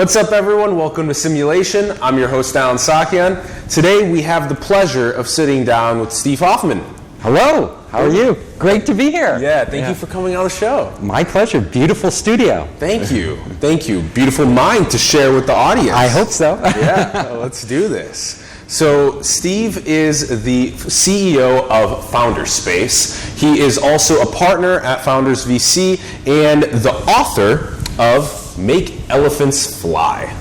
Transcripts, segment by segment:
What's up, everyone? Welcome to Simulation. I'm your host, Alan Sakian. Today we have the pleasure of sitting down with Steve Hoffman. Hello, how are you? Great to be here. Yeah, thank you for coming on the show. My pleasure. Beautiful studio. Thank you. Thank you. Beautiful mind to share with the audience. I hope so. Yeah, let's do this. So Steve is the CEO of Founders Space. He is also a partner at Founders VC and the author of Make Elephants Fly.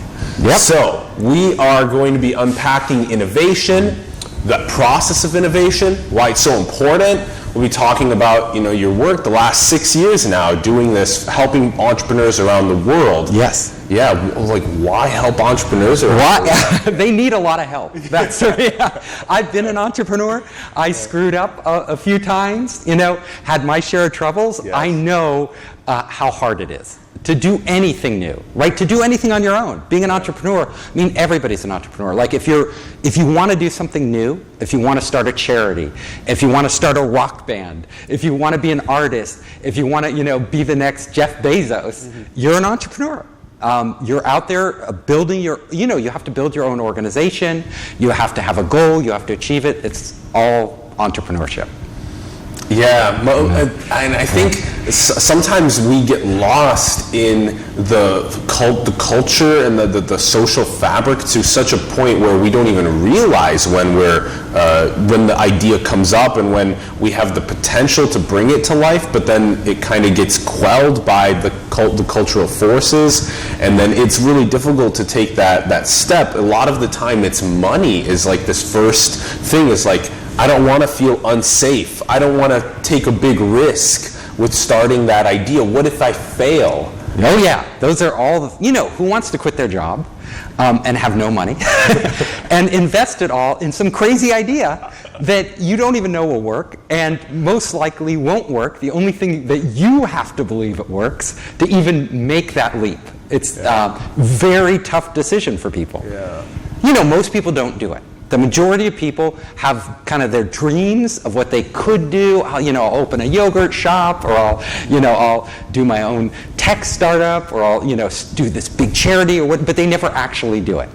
Yep. So we are going to be unpacking innovation, the process of innovation, why it's so important. We'll be talking about your work the last 6 years now, doing this, helping entrepreneurs around the world. Yes. Yeah, like why help entrepreneurs around the world? They need a lot of help. That's I've been an entrepreneur. I screwed up a few times, had my share of troubles. Yes. I know how hard it is to do anything new, right? To do anything on your own. Being an entrepreneur, everybody's an entrepreneur. Like if you want to do something new, if you want to start a charity, if you want to start a rock band, if you want to be an artist, if you want to, be the next Jeff Bezos, you're an entrepreneur. You're out there building you have to build your own organization. You have to have a goal. You have to achieve it. It's all entrepreneurship. Yeah, and I think sometimes we get lost in the culture and the social fabric to such a point where we don't even realize when the idea comes up and when we have the potential to bring it to life, but then it kind of gets quelled by the cultural forces, and then it's really difficult to take that step. A lot of the time, it's money is like this first thing. Is like, I don't want to feel unsafe. I don't want to take a big risk with starting that idea. What if I fail? Oh yeah, those are all who wants to quit their job and have no money and invest it all in some crazy idea that you don't even know will work and most likely won't work. The only thing that you have to believe it works to even make that leap. It's a very tough decision for people. Yeah. Most people don't do it. The majority of people have kind of their dreams of what they could do. I'll open a yogurt shop, or I'll do my own tech startup, or I'll do this big charity, or what. But they never actually do it.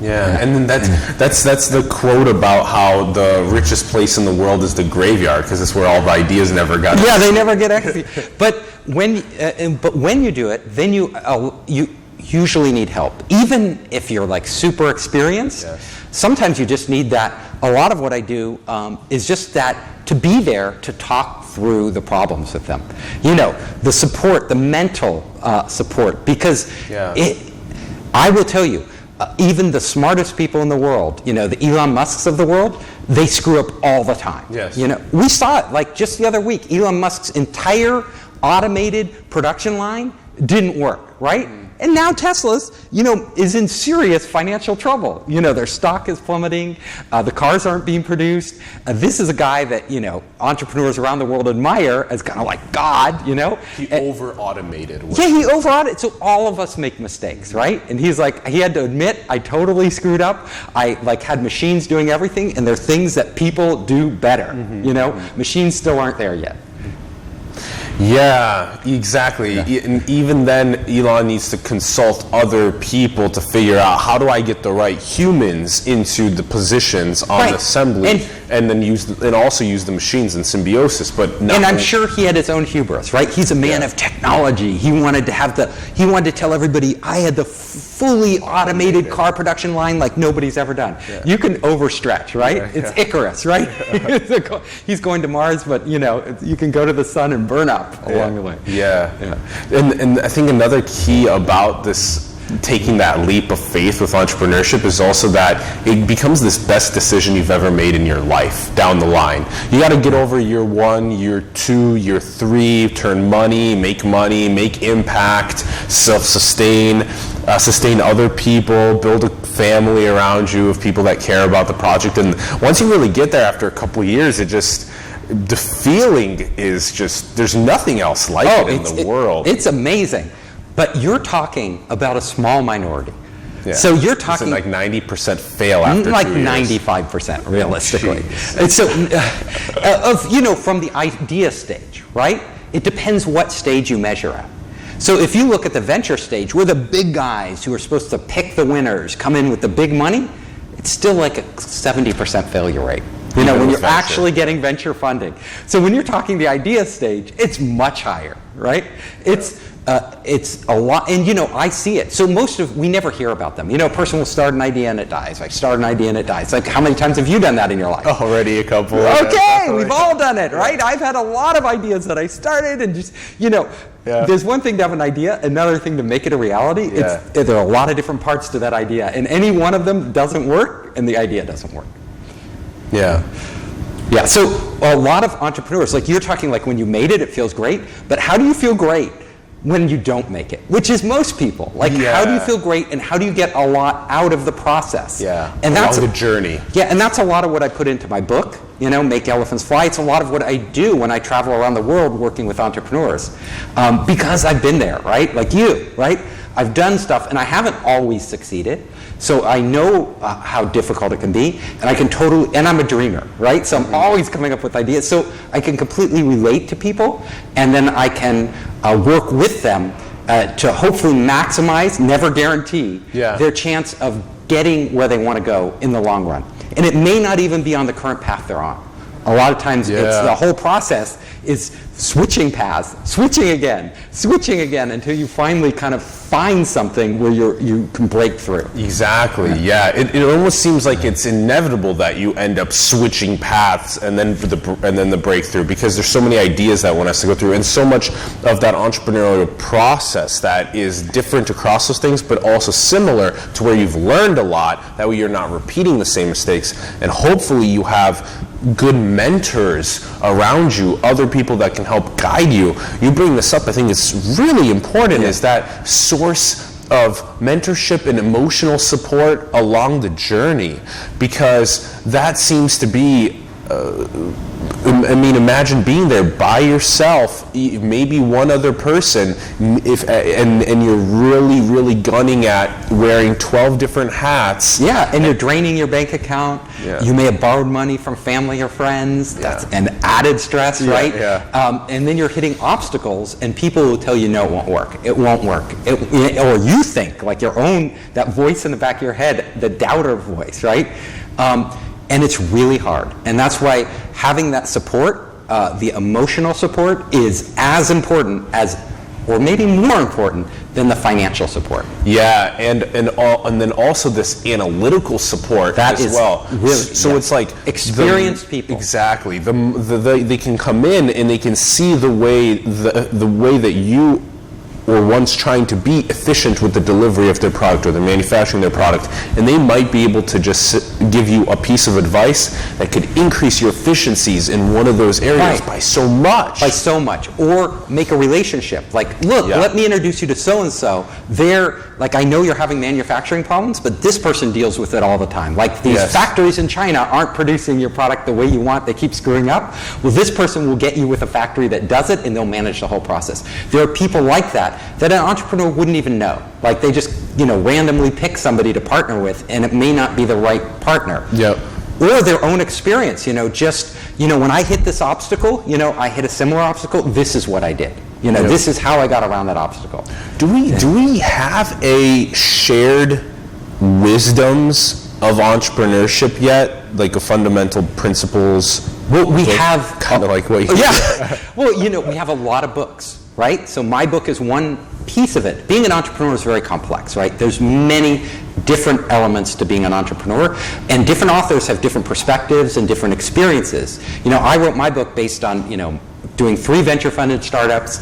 Yeah, and then that's the quote about how the richest place in the world is the graveyard, because it's where all the ideas never got. Yeah, they never get executed. But when you do it, then you usually need help, even if you're like super experienced. Yes. Sometimes you just need that. A lot of what I do is just that, to be there to talk through the problems with them. The support, the mental support, because I will tell you, even the smartest people in the world, the Elon Musks of the world, they screw up all the time. Yes. We saw it like just the other week. Elon Musk's entire automated production line didn't work, right? And now Tesla's, is in serious financial trouble. Their stock is plummeting. The cars aren't being produced. This is a guy that, entrepreneurs around the world admire as kind of like God, He over-automated. Yeah, he over-automated. So all of us make mistakes, right? And he's like, he had to admit, I totally screwed up. I had machines doing everything, and there are things that people do better. Machines still aren't there yet. Yeah, exactly. Yeah. And even then, Elon needs to consult other people to figure out, how do I get the right humans into the positions on assembly, and then also use the machines in symbiosis. And I'm sure he had his own hubris, right? He's a man of technology. He wanted to tell everybody, I had the fully automated car production line like nobody's ever done. Yeah. You can overstretch, right? Yeah, it's Icarus, right? He's going to Mars, but you can go to the sun and burn up along the way. Yeah. And I think another key about this, taking that leap of faith with entrepreneurship, is also that it becomes this best decision you've ever made in your life down the line. You got to get over year 1, year 2, year 3, turn money, make impact, self-sustain, sustain other people, build a family around you of people that care about the project. And once you really get there after a couple of years, the feeling is just, there's nothing else like it in the world. It's amazing. But you're talking about a small minority. Yeah. So you're talking like 90% fail after like 2 years. 95% realistically. And so, from the idea stage, right? It depends what stage you measure at. So if you look at the venture stage, where the big guys who are supposed to pick the winners come in with the big money, it's still like a 70% failure rate. You know, when you're actually getting venture funding. So when you're talking the idea stage, it's much higher, right? It's a lot, and you know, I see it. So we never hear about them. You know, a person will start an idea and it dies. I start an idea and it dies. Like, how many times have you done that in your life? Already a couple. Okay, we've all done it, right? I've had a lot of ideas that I started and just, you know, there's one thing to have an idea, another thing to make it a reality. There are a lot of different parts to that idea, and any one of them doesn't work, and the idea doesn't work. Yeah. Yeah, so a lot of entrepreneurs, like you're talking like when you made it, it feels great, but how do you feel great when you don't make it? Which is most people. Like, how do you feel great and how do you get a lot out of the process? Yeah, and that's along the journey. Yeah, and that's a lot of what I put into my book, you know, Make Elephants Fly. It's a lot of what I do when I travel around the world working with entrepreneurs. Because I've been there, right? Like you, right? I've done stuff and I haven't always succeeded. So I know how difficult it can be, and and I'm a dreamer, right? So I'm always coming up with ideas. So I can completely relate to people, and then I can work with them to hopefully maximize, never guarantee, their chance of getting where they want to go in the long run. And it may not even be on the current path they're on. A lot of times it's the whole process is switching paths, switching again until you finally kind of find something where you can break through. Exactly, It almost seems like it's inevitable that you end up switching paths and then the breakthrough, because there's so many ideas that one has to go through, and so much of that entrepreneurial process that is different across those things, but also similar to where you've learned a lot, that way you're not repeating the same mistakes, and hopefully you have good mentors around you, other people that can help guide you. You bring this up, I think it's really important, is that source of mentorship and emotional support along the journey, because that seems to be I mean, imagine being there by yourself, maybe one other person, and you're really, really gunning at wearing 12 different hats. Yeah, and you're draining your bank account. Yeah. You may have borrowed money from family or friends. That's an added stress, right? Yeah. And then you're hitting obstacles, and people will tell you, no, it won't work. It won't work. Or you think, like your own, that voice in the back of your head, the doubter voice, right? And it's really hard. And that's why having that support, the emotional support, is as important as, or maybe more important than the financial support. Yeah, and then also this analytical support as well. Really, so it's like experienced people. Exactly. They can come in and they can see the way that you were once trying to be efficient with the delivery of their product or the manufacturing their product, and they might be able to just give you a piece of advice that could increase your efficiencies in one of those areas by so much. Or make a relationship. Like, look, let me introduce you to so-and-so. Like, I know you're having manufacturing problems, but this person deals with it all the time. Like, these factories in China aren't producing your product the way you want. They keep screwing up. Well, this person will get you with a factory that does it, and they'll manage the whole process. There are people like that an entrepreneur wouldn't even know. Like, they just, randomly pick somebody to partner with, and it may not be the right partner. Yep. Or their own experience, when I hit this obstacle, I hit a similar obstacle, this is what I did. This is how I got around that obstacle. Do we have a shared wisdoms of entrepreneurship yet? Like a fundamental principles? Well, we have kind of like what you Well, we have a lot of books. Right? So my book is one piece of it. Being an entrepreneur is very complex, right? There's many different elements to being an entrepreneur, and different authors have different perspectives and different experiences. I wrote my book based on, doing 3 venture-funded startups,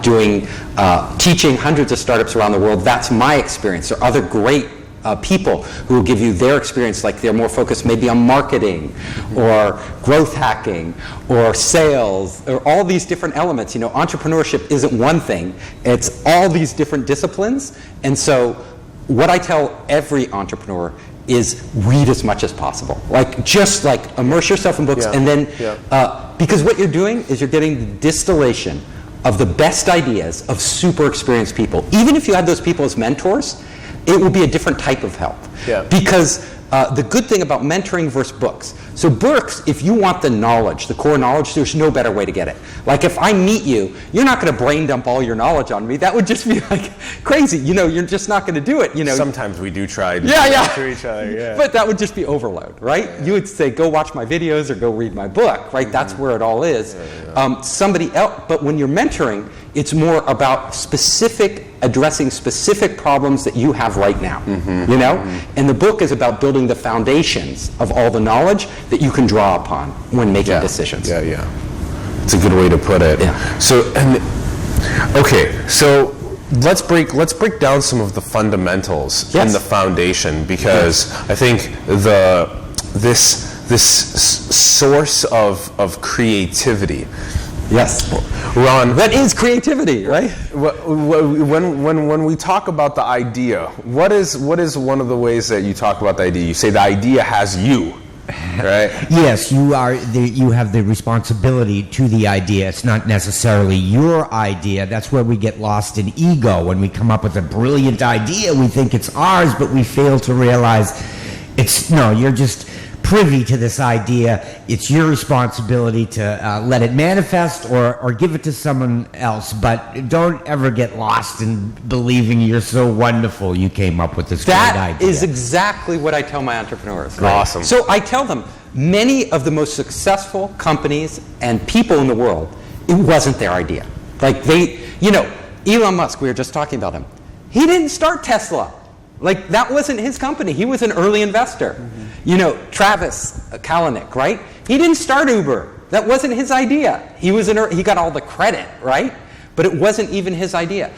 teaching hundreds of startups around the world. That's my experience. There are other great people who will give you their experience, like they're more focused maybe on marketing or growth hacking or sales or all these different elements. Entrepreneurship isn't one thing. It's all these different disciplines. And so what I tell every entrepreneur is read as much as possible. Just immerse yourself in books, and then, because what you're doing is you're getting the distillation of the best ideas of super experienced people. Even if you had those people as mentors, it will be a different type of help. Yeah. Because the good thing about mentoring versus books. So books, if you want the knowledge, the core knowledge, there's no better way to get it. Like if I meet you, you're not going to brain dump all your knowledge on me. That would just be like crazy. You're just not going to do it. Sometimes we do try to to each other. Yeah. But that would just be overload, right? Yeah. You would say, go watch my videos or go read my book, right? That's where it all is. Somebody else, but when you're mentoring, it's more about addressing specific problems that you have right now, And the book is about building the foundations of all the knowledge that you can draw upon when making decisions. Yeah. It's a good way to put it. Yeah. So let's break down some of the fundamentals in the foundation, because I think this source of creativity. Yes, Ron. That is creativity, right? When we talk about the idea, what is one of the ways that you talk about the idea? You say the idea has you, right? Yes, you have the responsibility to the idea. It's not necessarily your idea. That's where we get lost in ego. When we come up with a brilliant idea, we think it's ours, but we fail to realize you're just privy to this idea. It's your responsibility to let it manifest or give it to someone else, but don't ever get lost in believing you're so wonderful you came up with this great idea. That is exactly what I tell my entrepreneurs. Right. Awesome. So I tell them, many of the most successful companies and people in the world, it wasn't their idea. Like Elon Musk, we were just talking about him. He didn't start Tesla. Like, that wasn't his company. He was an early investor. Travis Kalanick, right? He didn't start Uber. That wasn't his idea. He got all the credit, right? But it wasn't even his idea.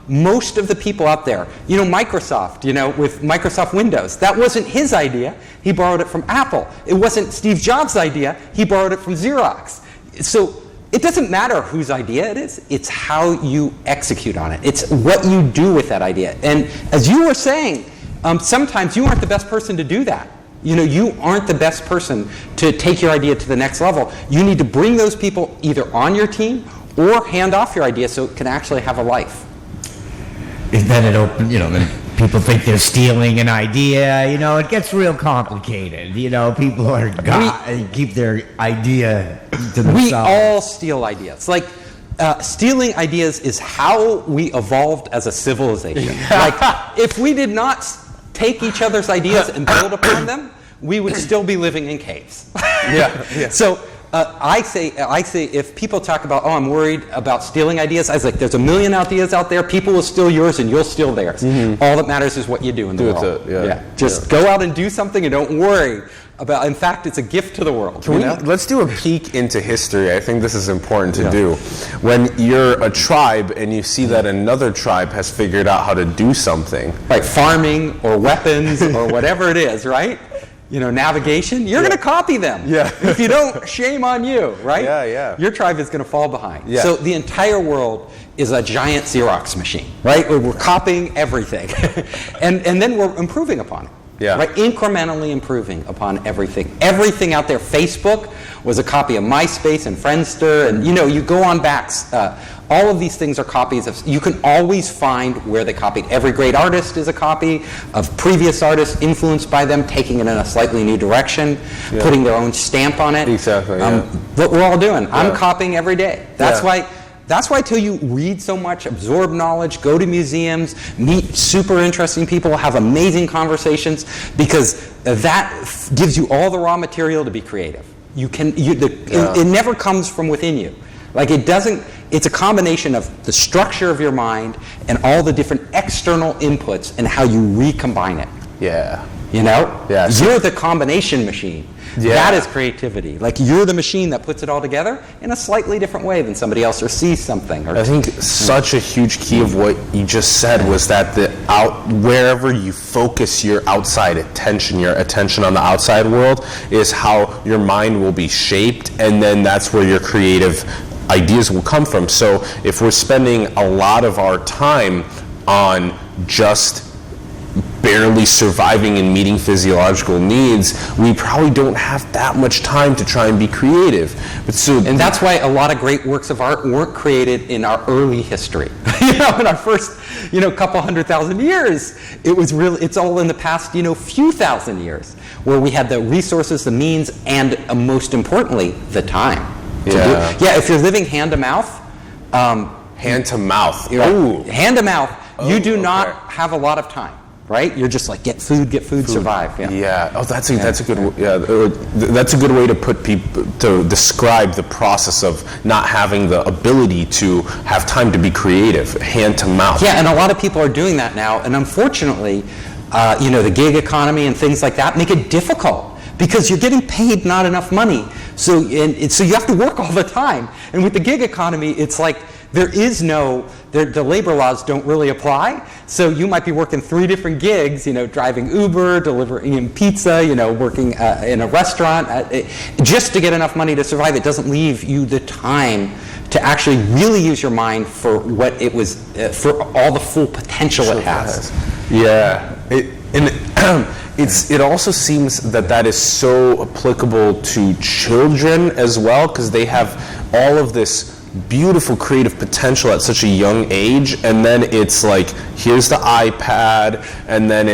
Most of the people out there, Microsoft, with Microsoft Windows, that wasn't his idea. He borrowed it from Apple. It wasn't Steve Jobs' idea. He borrowed it from Xerox. So it doesn't matter whose idea it is. It's how you execute on it. It's what you do with that idea. And as you were saying, sometimes you aren't the best person to do that. You aren't the best person to take your idea to the next level. You need to bring those people either on your team or hand off your idea so it can actually have a life. Then people think they're stealing an idea. It gets real complicated. People keep their idea to themselves. We all steal ideas. Like, stealing ideas is how we evolved as a civilization. Like, if we did not take each other's ideas and build upon them, we would still be living in caves. So I say if people talk about, I'm worried about stealing ideas, I was like, there's a million ideas out there. People will steal yours and you'll steal theirs. All that matters is what you do in the world. Just go out and do something and don't worry about. In fact, it's a gift to the world. Let's do a peek into history. I think this is important to do. When you're a tribe and you see that another tribe has figured out how to do something, like farming or weapons or whatever it is, right? Navigation, you're going to copy them. If you don't, shame on you, right? Your tribe is going to fall behind. So the entire world is a giant Xerox machine, right? We're copying everything. and then we're improving upon it. Right? Incrementally improving upon everything. Everything out there. Facebook was a copy of MySpace and Friendster, and you go on back. All of these things are copies of. You can always find where they copied. Every great artist is a copy of previous artists, influenced by them, taking it in a slightly new direction, putting their own stamp on it. Exactly. What we're all doing. I'm copying every day. That's why I tell you, read so much, absorb knowledge, go to museums, meet super interesting people, have amazing conversations, because that gives you all the raw material to be creative. It never comes from within you. Like, it doesn't. It's a combination of the structure of your mind and all the different external inputs and how you recombine it. You're the combination machine. That is creativity. Like, you're the machine that puts it all together in a slightly different way than somebody else, or sees something. I think such a huge key of what you just said was that wherever you focus your outside attention, your attention on the outside world, is how your mind will be shaped, and then that's where your creative ideas will come from. So if we're spending a lot of our time on just barely surviving and meeting physiological needs, we probably don't have that much time to try and be creative. And that's why a lot of great works of art weren't created in our early history. In our first, couple 100,000 years, it's all in the past, few thousand years, where we had the resources, the means, and most importantly, the time. If you're living hand to mouth. Hand to mouth. Ooh. Hand to mouth. You do not have a lot of time, right? You're just like get food, survive. Yeah. Oh, that's a good. That's a good way to put people to describe the process of not having the ability to have time to be creative. Hand to mouth. Yeah, and a lot of people are doing that now, and unfortunately, the gig economy and things like that make it difficult. Because you're getting paid not enough money, so you have to work all the time. And with the gig economy, it's like the labor laws don't really apply. So you might be working 3 different gigs, driving Uber, delivering pizza, working in a restaurant, just to get enough money to survive. It doesn't leave you the time to actually really use your mind for what it was, for all the full potential it has. Yeah. It also seems that is so applicable to children as well, because they have all of this beautiful creative potential at such a young age, and then it's like, here's the iPad, and then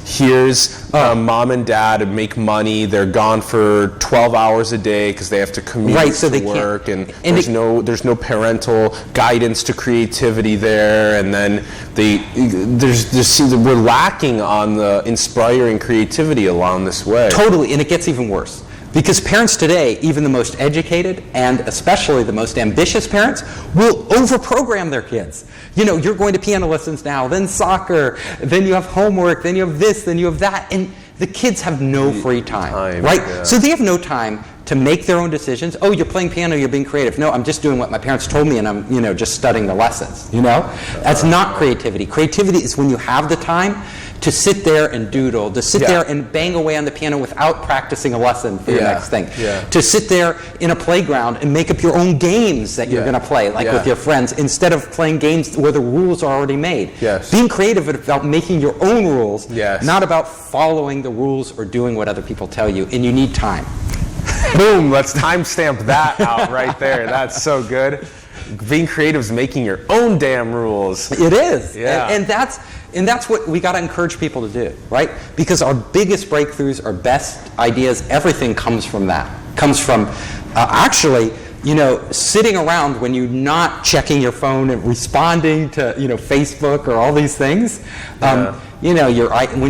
here's mom and dad to make money. They're gone for 12 hours a day because they have to commute to work, and there's no parental guidance to creativity there, and then we're lacking on the inspiring creativity along this way. Totally, and it gets even worse. Because parents today, even the most educated and especially the most ambitious parents, will overprogram their kids. You're going to piano lessons now, then soccer, then you have homework, then you have this, then you have that, and the kids have no free time, right? Yeah. So they have no time to make their own decisions. Oh, you're playing piano, you're being creative. No, I'm just doing what my parents told me, and I'm just studying the lessons, That's not creativity. Creativity is when you have the time to sit there and doodle, to sit there and bang away on the piano without practicing a lesson for your next thing. Yeah. To sit there in a playground and make up your own games that you're going to play, with your friends, instead of playing games where the rules are already made. Yes. Being creative is about making your own rules, not about following the rules or doing what other people tell you, and you need time. Boom, let's timestamp that out right there. That's so good. Being creative is making your own damn rules. It is. Yeah. And that's what we got to encourage people to do, right? Because our biggest breakthroughs, our best ideas, everything comes from that. Comes from sitting around when you're not checking your phone and responding to, Facebook or all these things. When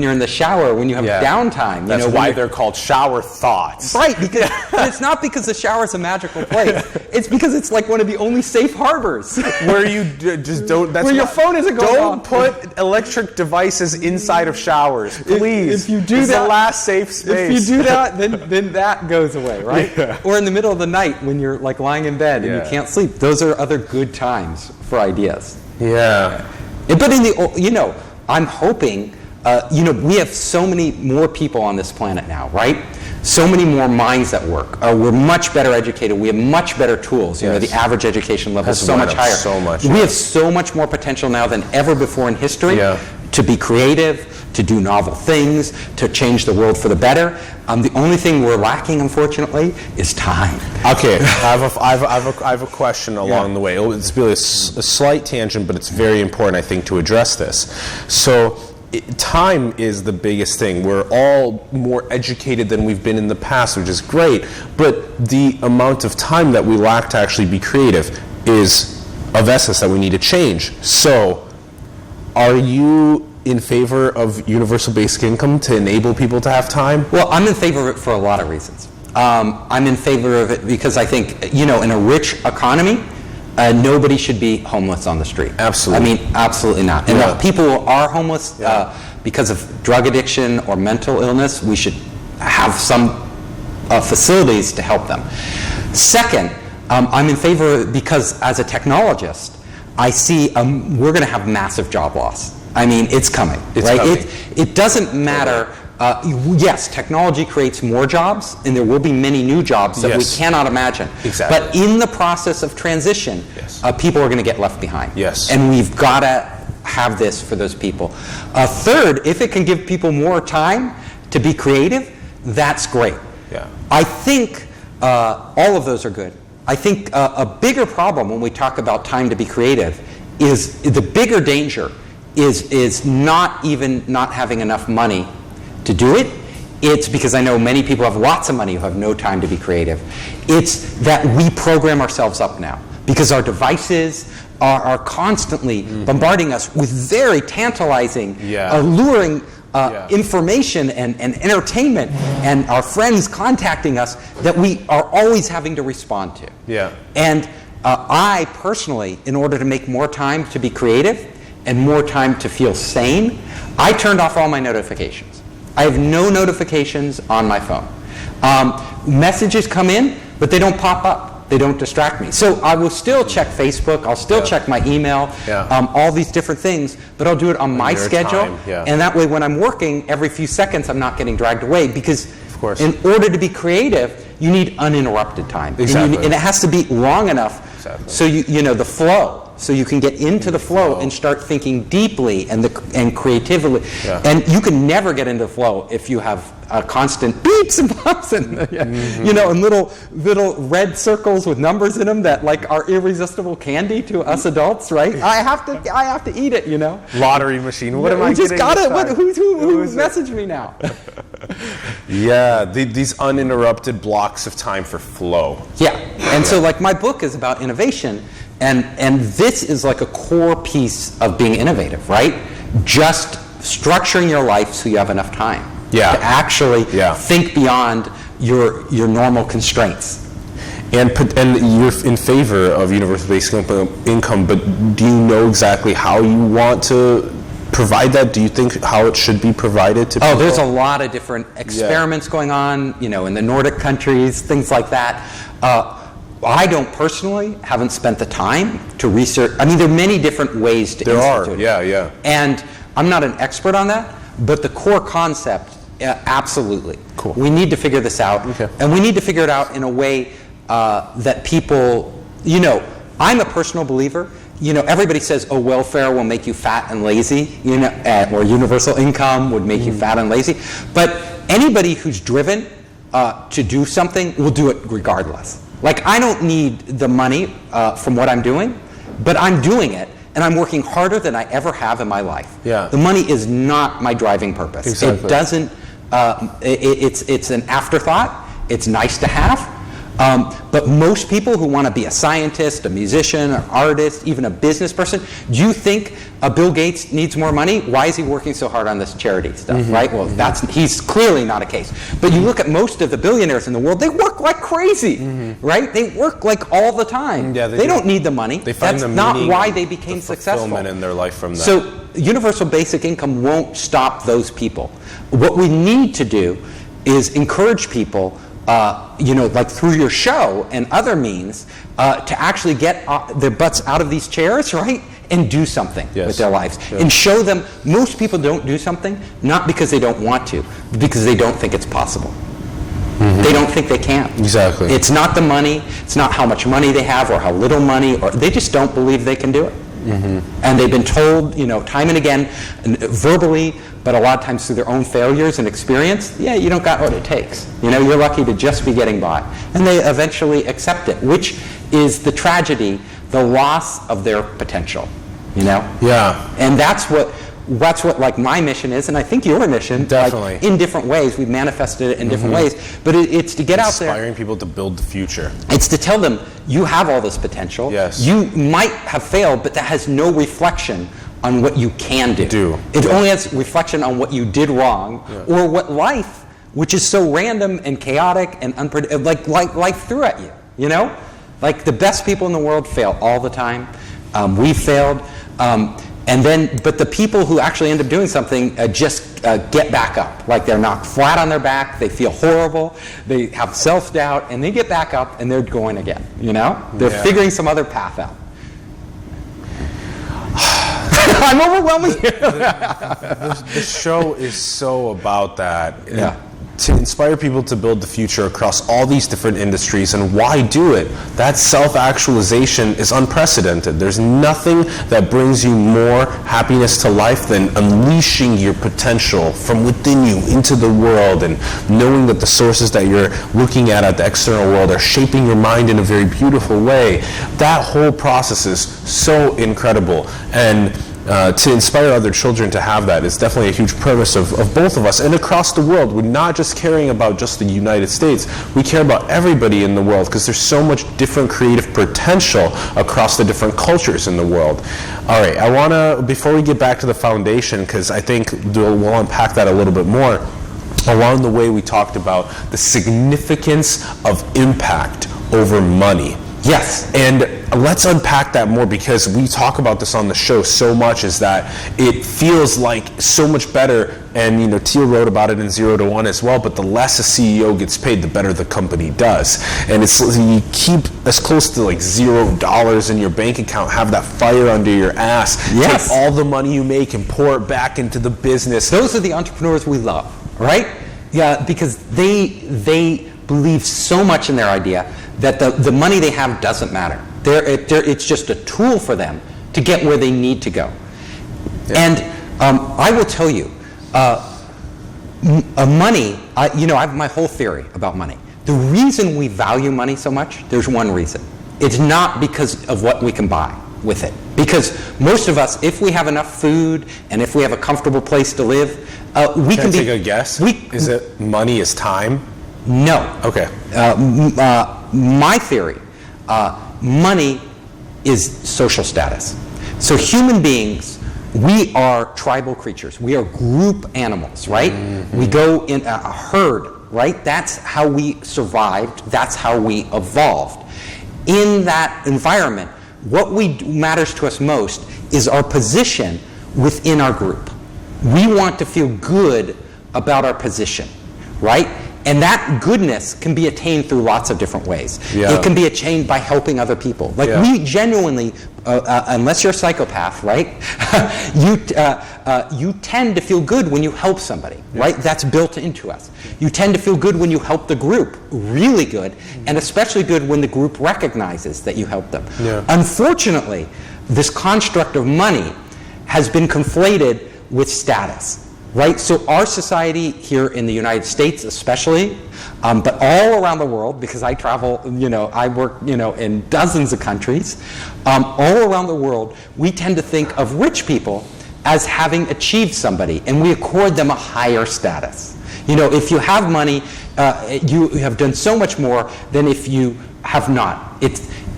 you're in the shower, when you have downtime. That's why they're called shower thoughts. Right, because it's not because the shower is a magical place. It's because it's like one of the only safe harbors. Where you just don't... That's where your phone isn't going off. Don't put electric devices inside of showers, please. If you do it's that... the last safe space. If you do that, then that goes away, right? Yeah. Or in the middle of the night when you're lying in bed and you can't sleep. Those are other good times for ideas. Yeah. But in the... I'm hoping, we have so many more people on this planet now, right? So many more minds that work. We're much better educated. We have much better tools. The average education level is so much higher. So much. We have so much more potential now than ever before in history to be creative, to do novel things, to change the world for the better. The only thing we're lacking, unfortunately, is time. Okay, I have a question along the way. It's really a slight tangent, but it's very important, I think, to address this. So, time is the biggest thing. We're all more educated than we've been in the past, which is great, but the amount of time that we lack to actually be creative is of essence that we need to change. So, are you in favor of universal basic income to enable people to have time? Well, I'm in favor of it for a lot of reasons. I'm in favor of it because I think, in a rich economy, nobody should be homeless on the street. Absolutely. I mean, absolutely not. And people who are homeless because of drug addiction or mental illness, we should have some facilities to help them. Second, I'm in favor because as a technologist, I see we're going to have massive job loss. I mean, it's coming, right? Coming. It doesn't matter. Yes, technology creates more jobs, and there will be many new jobs that we cannot imagine. Exactly. But in the process of transition, people are going to get left behind. Yes. And we've got to have this for those people. Third, if it can give people more time to be creative, that's great. Yeah. I think all of those are good. I think a bigger problem when we talk about time to be creative is the bigger danger is not even not having enough money to do it. It's because I know many people have lots of money who have no time to be creative. It's that we program ourselves up now because our devices are constantly bombarding us with very tantalizing, alluring information and entertainment, and our friends contacting us that we are always having to respond to. Yeah. And I personally, in order to make more time to be creative and more time to feel sane, I turned off all my notifications. I have no notifications on my phone. Messages come in, but they don't pop up. They don't distract me. So I will still check Facebook. I'll still check my email, all these different things, but I'll do it on my schedule. And that way when I'm working, every few seconds I'm not getting dragged away, because in order to be creative, you need uninterrupted time. Exactly. And it has to be long enough so you know the flow. So you can get into the flow and start thinking deeply and creatively. And you can never get into the flow if you have constant beeps and pops and you know, and little red circles with numbers in them that like are irresistible candy to us adults, right? I have to eat it, you know. Lottery machine. What am I just getting? Got it. Who messaged me now? These uninterrupted blocks of time for flow. And so like my book is about innovation. And this is like a core piece of being innovative, right? Just structuring your life so you have enough time to actually think beyond your normal constraints. And you're in favor of universal basic income, but do you know exactly how you want to provide that? Do you think how it should be provided to people? There's a lot of different experiments going on, you know, in the Nordic countries, things like that. I don't personally haven't spent the time to research. I mean, there are many different ways to institute it. And I'm not an expert on that, but the core concept, absolutely. Cool. We need to figure this out, and we need to figure it out in a way that people, you know, I'm a personal believer. You know, everybody says, oh, welfare will make you fat and lazy, you know, or universal income would make you fat and lazy. But anybody who's driven to do something will do it regardless. Like, I don't need the money from what I'm doing, but I'm doing it, and I'm working harder than I ever have in my life. The money is not my driving purpose. It doesn't, it's an afterthought. It's nice to have. But most people who want to be a scientist, a musician, an artist, even a business person, do you think Bill Gates needs more money? Why is he working so hard on this charity stuff, right? Well, he's clearly not a case. But you look at most of the billionaires in the world, they work like crazy, right? They work like all the time. They don't need the money. That's not why they became successful. In their life from that. So universal basic income won't stop those people. What we need to do is encourage people, you know, like through your show and other means, to actually get their butts out of these chairs, right, and do something with their lives. And show them, most people don't do something, not because they don't want to, but because they don't think it's possible. They don't think they can. Exactly. It's not the money, it's not how much money they have or how little money, or they just don't believe they can do it. And they've been told, you know, time and again, verbally, but a lot of times through their own failures and experience, you don't got what it takes. You know, you're lucky to just be getting by. And they eventually accept it, which is the tragedy, the loss of their potential, you know? And that's what like my mission is, and I think your mission, definitely, like, in different ways. We've manifested it in different ways, but it's to get out there. Inspiring people to build the future. It's to tell them, you have all this potential. You might have failed, but that has no reflection on what you can do. It only has reflection on what you did wrong, or what life, which is so random and chaotic and unpredictable, like life threw at you, you know? Like the best people in the world fail all the time. We've failed. But the people who actually end up doing something just get back up. Like they're knocked flat on their back, they feel horrible, they have self-doubt, and they get back up and they're going again, you know? They're figuring some other path out. I'm overwhelming you. The show is so about that. to inspire people to build the future across all these different industries. And why do it? That self-actualization is unprecedented. There's nothing that brings you more happiness to life than unleashing your potential from within you into the world, and knowing that the sources that you're looking at the external world are shaping your mind in a very beautiful way. That whole process is so incredible. And to inspire other children to have that is definitely a huge premise of both of us. And across the world, we're not just caring about just the United States. We care about everybody in the world, because there's so much different creative potential across the different cultures in the world. All right, I want to, before we get back to the foundation, because I think we'll unpack that a little bit more, along the way we talked about the significance of impact over money. Yes. And let's unpack that more, because we talk about this on the show so much, is that it feels like so much better, and Teal wrote about it in 0 to 1 as well, but the less a CEO gets paid, the better the company does. And it's, you keep as close to like $0 in your bank account, have that fire under your ass, yes. Take all the money you make and pour it back into the business. Those are the entrepreneurs we love, right? Yeah, because they believe so much in their idea that the money they have doesn't matter. It's just a tool for them to get where they need to go. Yeah. And I will tell you, money, I have my whole theory about money. The reason we value money so much, there's one reason. It's not because of what we can buy with it. Because most of us, if we have enough food and if we have a comfortable place to live, we can take a guess? Is it money is time? No. Okay. My theory, money is social status. So human beings, we are tribal creatures. We are group animals, right? Mm-hmm. We go in a herd, right? That's how we survived. That's how we evolved. In that environment, what matters to us most is our position within our group. We want to feel good about our position, right? And that goodness can be attained through lots of different ways. Yeah. It can be attained by helping other people. Like we genuinely, unless you're a psychopath, right? You tend to feel good when you help somebody, right? That's built into us. You tend to feel good when you help the group, really good, and especially good when the group recognizes that you helped them. Yeah. Unfortunately, this construct of money has been conflated with status. Right, so our society here in the United States especially, but all around the world, because I travel, I work, in dozens of countries, all around the world, we tend to think of rich people as having achieved somebody, and we accord them a higher status. If you have money, you have done so much more than if you have not.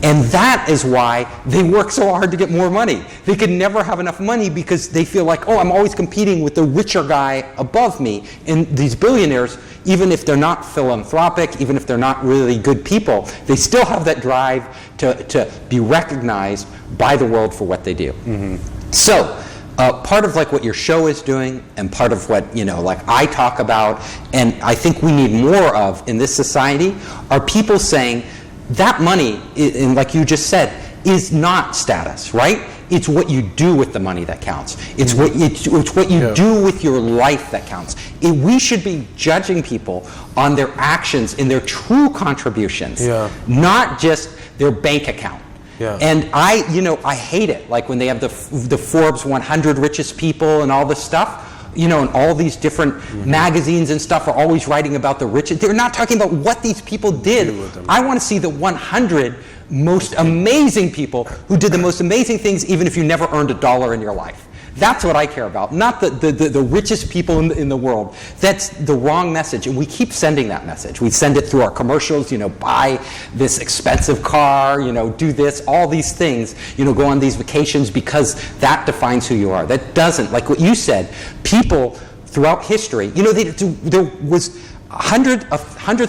And that is why they work so hard to get more money. They can never have enough money because they feel like, I'm always competing with the richer guy above me. And these billionaires, even if they're not philanthropic, even if they're not really good people, they still have that drive to be recognized by the world for what they do. Mm-hmm. So, part of like what your show is doing, and part of what like I talk about, and I think we need more of in this society, are people saying, that money, and like you just said, is not status, right? It's what you do with the money that counts. It's what you do with your life that counts. We should be judging people on their actions and their true contributions, not just their bank account. Yeah. And I hate it. Like when they have the Forbes 100 richest people and all this stuff. And all these different magazines and stuff are always writing about the rich. They're not talking about what these people did. I want to see the 100 most amazing people who did the most amazing things, even if you never earned $1 in your life. That's what I care about, not the richest people in the world. That's the wrong message, and we keep sending that message. We send it through our commercials, buy this expensive car, do this, all these things, go on these vacations, because that defines who you are. That doesn't. Like what you said, people throughout history, there was hundreds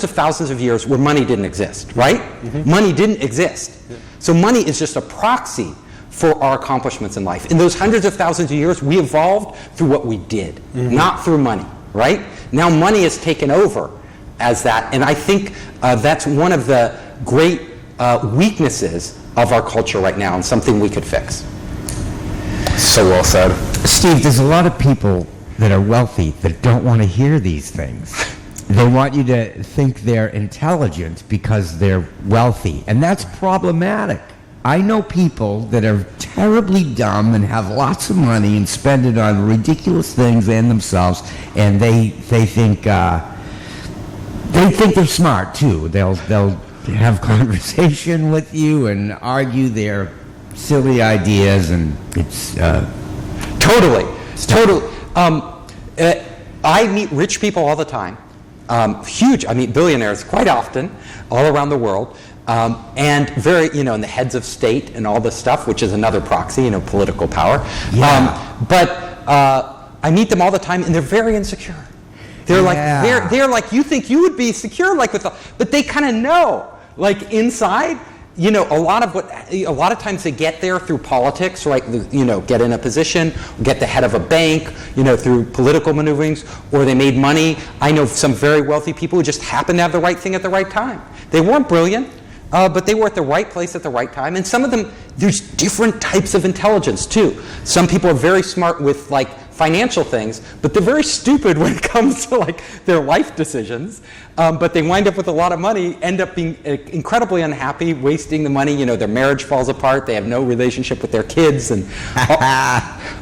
of thousands of years where money didn't exist, right? Mm-hmm. Money didn't exist. Yeah. So money is just a proxy for our accomplishments in life. In those hundreds of thousands of years, we evolved through what we did, not through money, right? Now money has taken over as that, and I think that's one of the great weaknesses of our culture right now, and something we could fix. So well said. Steve, there's a lot of people that are wealthy that don't want to hear these things. They want you to think they're intelligent because they're wealthy, and that's problematic. I know people that are terribly dumb and have lots of money and spend it on ridiculous things and themselves, and they think they're smart too. They'll have conversation with you and argue their silly ideas, and it's Totally. I meet rich people all the time. I meet billionaires quite often, all around the world, and very, in the heads of state and all this stuff, which is another proxy, political power. Yeah. But I meet them all the time, and they're very insecure. They're they're like, you think you would be secure, like but they kind of know, like inside. A lot of times they get there through politics, right? Get in a position, get the head of a bank, through political maneuverings, or they made money. I know some very wealthy people who just happened to have the right thing at the right time. They weren't brilliant, but they were at the right place at the right time. And some of them, there's different types of intelligence too. Some people are very smart with financial things, but they're very stupid when it comes to their life decisions. But they wind up with a lot of money, end up being incredibly unhappy, wasting the money. Their marriage falls apart. They have no relationship with their kids, and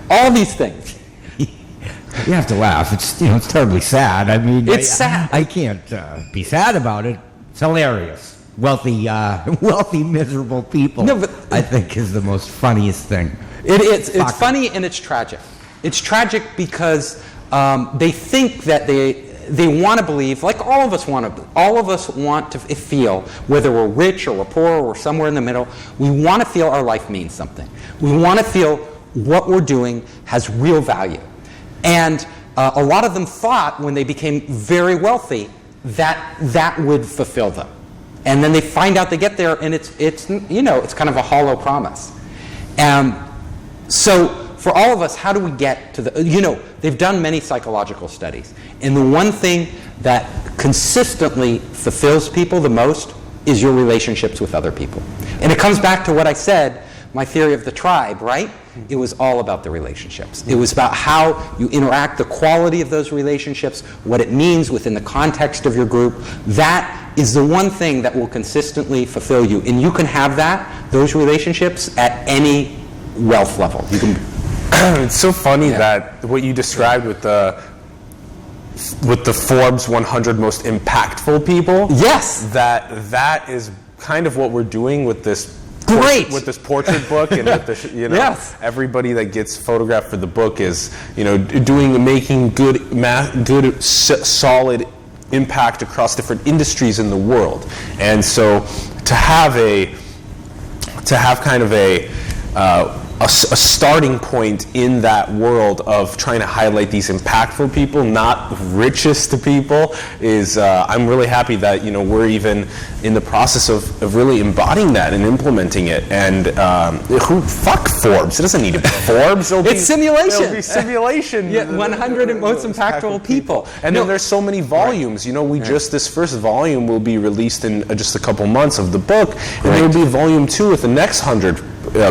all these things. You have to laugh. It's it's terribly sad. I mean, it's sad. I can't be sad about it. It's hilarious. Wealthy, miserable people. No, but I think is the most funniest thing. It is. It's funny and it's tragic. It's tragic because they think that they want to believe, like all of us want to feel, whether we're rich or we're poor or we're somewhere in the middle, we want to feel our life means something. We want to feel what we're doing has real value. And a lot of them thought when they became very wealthy that would fulfill them. And then they find out they get there, and it's kind of a hollow promise. So for all of us, how do we get to they've done many psychological studies, and the one thing that consistently fulfills people the most is your relationships with other people. And it comes back to what I said, my theory of the tribe, right? It was all about the relationships. It was about how you interact, the quality of those relationships, what it means within the context of your group. That is the one thing that will consistently fulfill you. And you can have those relationships at any wealth level. You can. It's so funny that what you described with the Forbes 100 most impactful people. Yes, that is kind of what we're doing with this. With this portrait book, and with the yes. Everybody that gets photographed for the book is making good solid impact across different industries in the world. And so to have kind of a starting point in that world of trying to highlight these impactful people, not richest people, is I'm really happy that we're even in the process of really embodying that and implementing it. And fuck Forbes? It doesn't need to be Forbes. It's simulation. It'll be simulation. 100 most impactful people. And then there's so many volumes. This first volume will be released in just a couple months of the book, and there will be volume 2 with the next 100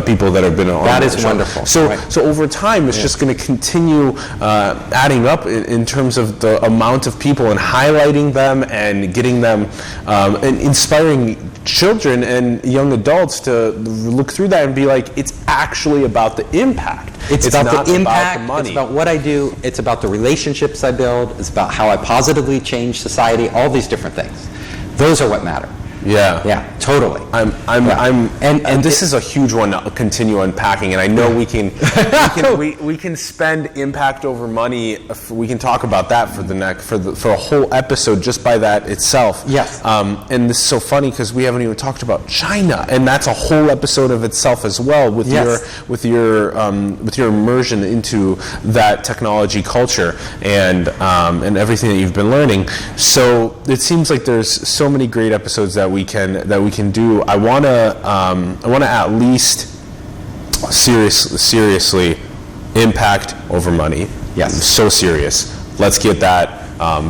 people that have been on. That is wonderful. So over time, it's just going to continue adding up in terms of the amount of people and highlighting them and getting them and inspiring children and young adults to look through that and be like, it's actually about the impact. It's about not the impact. About the money. It's about what I do. It's about the relationships I build. It's about how I positively change society. All these different things. Those are what matter. Yeah, totally. And this is a huge one to continue unpacking, and I know we can spend impact over money. We can talk about that for a whole episode just by that itself. Yes. And this is so funny because we haven't even talked about China, and that's a whole episode of itself as well with your immersion into that technology culture and everything that you've been learning. So it seems like there's so many great episodes that we can do. I want to at least seriously impact over money. Yes. So serious. Let's get that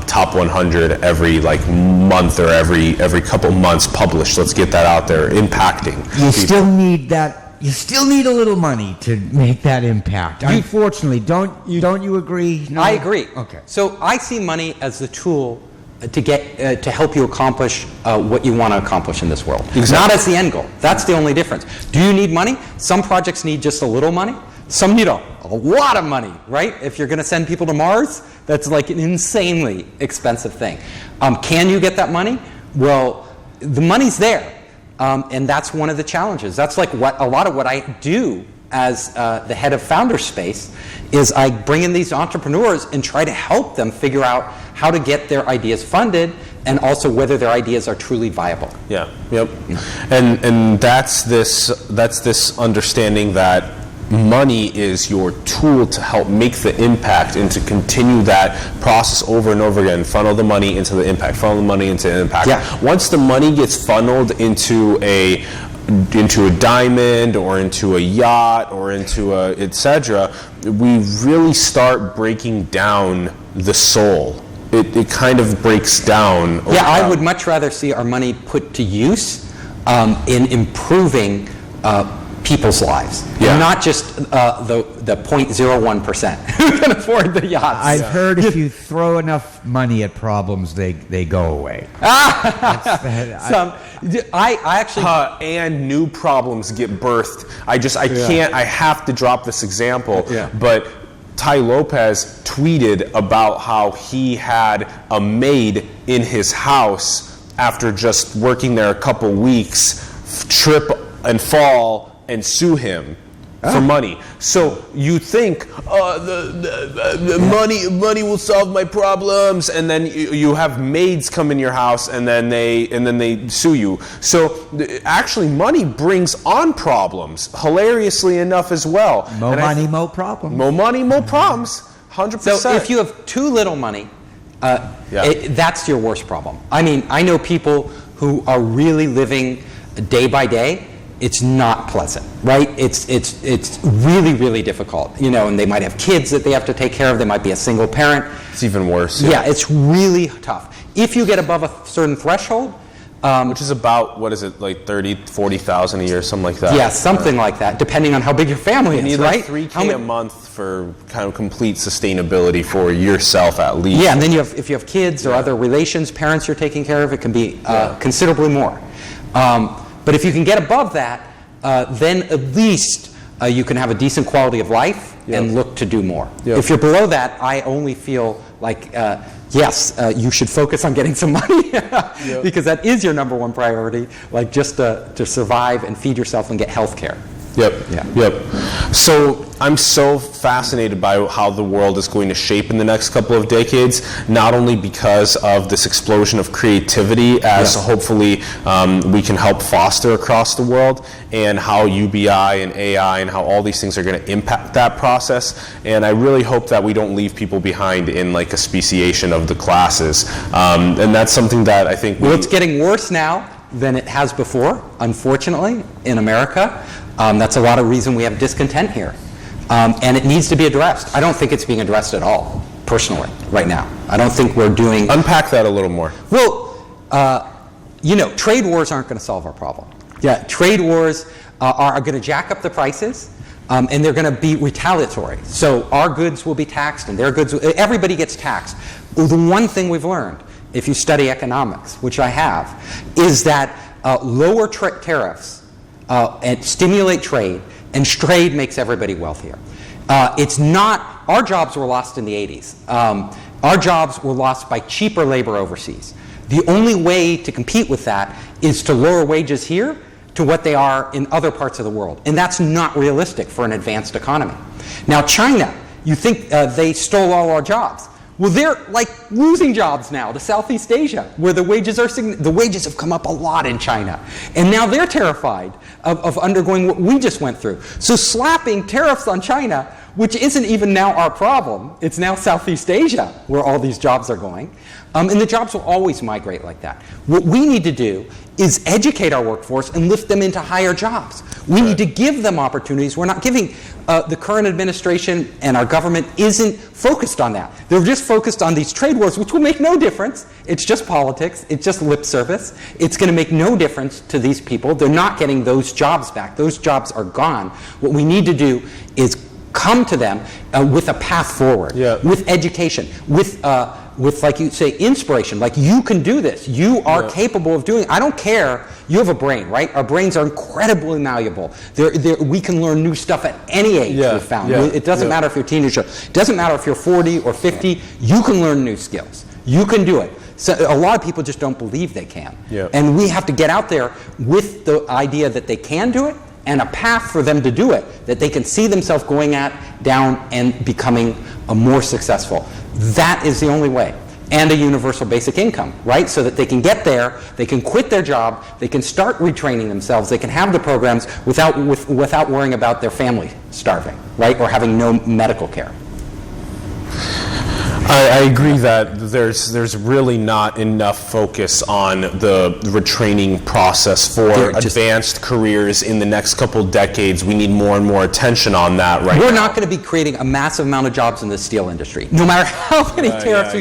top 100 every month or every couple months published. Let's get that out there, impacting. You still need that. You still need a little money to make that impact. Unfortunately, don't you agree? No? I agree. Okay. So I see money as the tool to help you accomplish what you want to accomplish in this world. Exactly. Not as the end goal. That's the only difference. Do you need money? Some projects need just a little money. Some need a lot of money, right? If you're going to send people to Mars, that's like an insanely expensive thing. Can you get that money? Well, the money's there, and that's one of the challenges. That's like a lot of what I do as the head of Founderspace is I bring in these entrepreneurs and try to help them figure out how to get their ideas funded and also whether their ideas are truly viable. Yeah. Yep. And that's this understanding that money is your tool to help make the impact and to continue that process over and over again. Funnel the money into the impact. Funnel the money into the impact. Yeah. Once the money gets funneled into a diamond or into a yacht or into a etc., we really start breaking down the soul. It kind of breaks down. Yeah, I would much rather see our money put to use in improving people's lives, Yeah. not just the 0.01% who can afford the yachts. I've heard if you throw enough money at problems, they go away. I actually and new problems get birthed. I have to drop this example, but Ty Lopez tweeted about how he had a maid in his house after just working there a couple weeks trip and fall and sue him for money. So you think the money will solve my problems, and then you have maids come in your house and then they sue you. So actually, money brings on problems, hilariously enough as well. More money, more problems. More money, more problems. 100%. So if you have too little money, that's your worst problem. I mean, I know people who are really living day by day. It's not pleasant, right? It's really, really difficult, and they might have kids that they have to take care of. They might be a single parent. It's even worse. Yeah, it's really tough. If you get above a certain threshold, which is about, what is it, like 30, 40,000 a year, something like that. Yeah, something like that, depending on how big your family is, right? You need like $3,000 a month for kind of complete sustainability for yourself at least. Yeah, and then if you have kids or other relations, parents you're taking care of, it can be considerably more. But if you can get above that, then at least you can have a decent quality of life and look to do more. Yep. If you're below that, I only feel like, yes, you should focus on getting some money because that is your number one priority, like just to survive and feed yourself and get health care. Yep. So I'm so fascinated by how the world is going to shape in the next couple of decades, not only because of this explosion of creativity as hopefully we can help foster across the world, and how UBI and AI and how all these things are going to impact that process. And I really hope that we don't leave people behind in like a speciation of the classes. And that's something that I think it's getting worse now than it has before, unfortunately, in America. That's a lot of reason we have discontent here. And it needs to be addressed. I don't think it's being addressed at all, personally, right now. I don't think we're doing... Unpack that a little more. Well, trade wars aren't going to solve our problem. Yeah, trade wars are going to jack up the prices, and they're going to be retaliatory. So our goods will be taxed, and their goods... Everybody gets taxed. Well, the one thing we've learned, if you study economics, which I have, is that lower tariffs and stimulate trade, and trade makes everybody wealthier. It's not, our jobs were lost in the 80s. Our jobs were lost by cheaper labor overseas. The only way to compete with that is to lower wages here to what they are in other parts of the world. And that's not realistic for an advanced economy. Now, China, you think they stole all our jobs. Well, they're like losing jobs now to Southeast Asia, where the wages have come up a lot in China. And now they're terrified of undergoing what we just went through. So slapping tariffs on China, which isn't even now our problem, it's now Southeast Asia where all these jobs are going. And the jobs will always migrate like that. What we need to do is educate our workforce and lift them into higher jobs. We need to give them opportunities. We're not giving, the current administration and our government isn't focused on that. They're just focused on these trade wars, which will make no difference. It's just politics. It's just lip service. It's going to make no difference to these people. They're not getting those jobs back. Those jobs are gone. What we need to do is come to them with a path forward, with education, with with, like you say, inspiration. Like, you can do this. You are capable of doing it. I don't care. You have a brain, right? Our brains are incredibly malleable. We can learn new stuff at any age, we've found. It doesn't matter if you're a teenager. It doesn't matter if you're 40 or 50. You can learn new skills. You can do it. So a lot of people just don't believe they can. And we have to get out there with the idea that they can do it and a path for them to do it, that they can see themselves going down and becoming more successful. That is the only way. And a universal basic income, right? So that they can get there, they can quit their job, they can start retraining themselves, they can have the programs without worrying about their family starving, right? Or having no medical care. I agree that there's really not enough focus on the retraining process for advanced careers in the next couple decades. We need more and more attention on that right now. We're not going to be creating a massive amount of jobs in the steel industry, no matter how many tariffs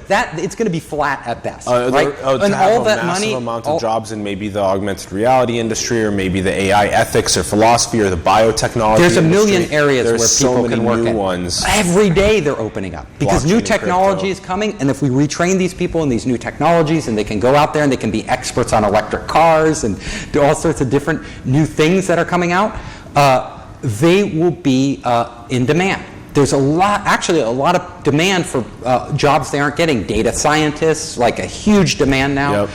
that it's going to be flat at best, right? And all that massive amount of jobs in maybe the augmented reality industry, or maybe the AI ethics or philosophy, or the biotechnology. There's a industry. million areas where people can work new in. Ones. Every day they're opening up because new technology is coming, and if we retrain these people in these new technologies, and they can go out there and they can be experts on electric cars and do all sorts of different new things that are coming out, they will be in demand. There's a lot of demand for jobs they aren't getting. Data scientists, like a huge demand now.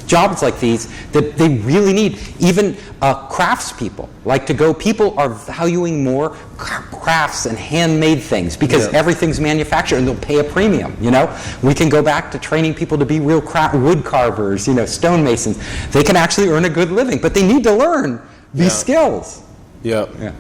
Jobs like these that they really need. Even craftspeople people are valuing more crafts and handmade things because everything's manufactured, and they'll pay a premium. We can go back to training people to be real wood carvers, stonemasons. They can actually earn a good living, but they need to learn these skills. The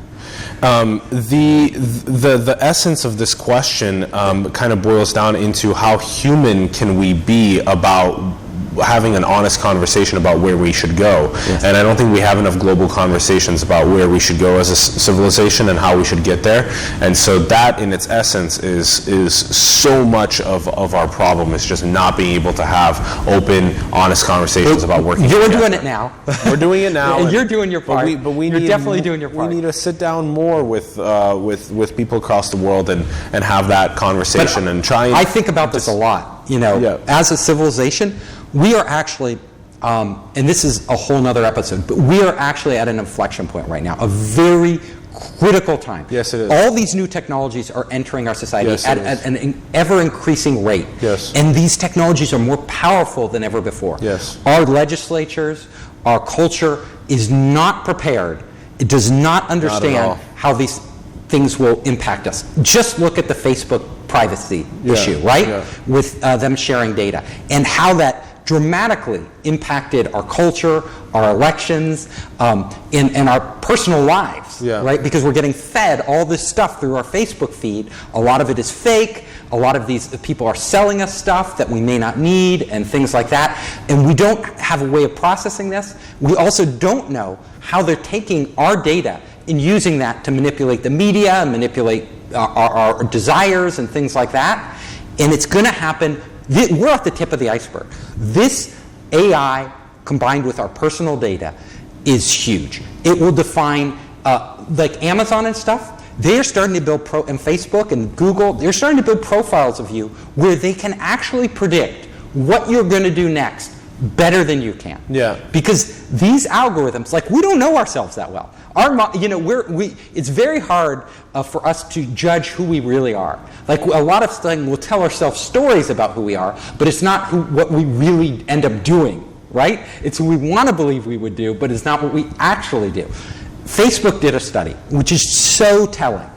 essence of this question kind of boils down into how human can we be about having an honest conversation about where we should go. And I don't think we have enough global conversations about where we should go as a civilization and how we should get there. And so that in its essence is so much of our problem, is just not being able to have open, honest conversations about working together. You're doing it now. We're doing it now. And you're doing your part. You're definitely doing your part. We need to sit down more with people across the world and have that conversation and try and... I think about this a lot. As a civilization, we are actually, and this is a whole nother episode, but we are actually at an inflection point right now, a very critical time. Yes, it is. All these new technologies are entering our society at an ever-increasing rate. And these technologies are more powerful than ever before. Our legislatures, our culture is not prepared. It does not understand how these things will impact us. Just look at the Facebook privacy issue, right? With them sharing data, and how that dramatically impacted our culture, our elections, and our personal lives, right? Because we're getting fed all this stuff through our Facebook feed. A lot of it is fake. A lot of these people are selling us stuff that we may not need and things like that. And we don't have a way of processing this. We also don't know how they're taking our data and using that to manipulate the media, and manipulate our desires and things like that. And it's going to happen. We're at the tip of the iceberg. This AI combined with our personal data is huge. It will define, like Amazon and stuff, they're starting to build, and Facebook and Google, they're starting to build profiles of you where they can actually predict what you're going to do next better than you can. Because these algorithms, like, we don't know ourselves that well. It's very hard for us to judge who we really are. Like, a lot of things, we'll tell ourselves stories about who we are, but it's not what we really end up doing, right? It's what we want to believe we would do, but it's not what we actually do. Facebook did a study, which is so telling.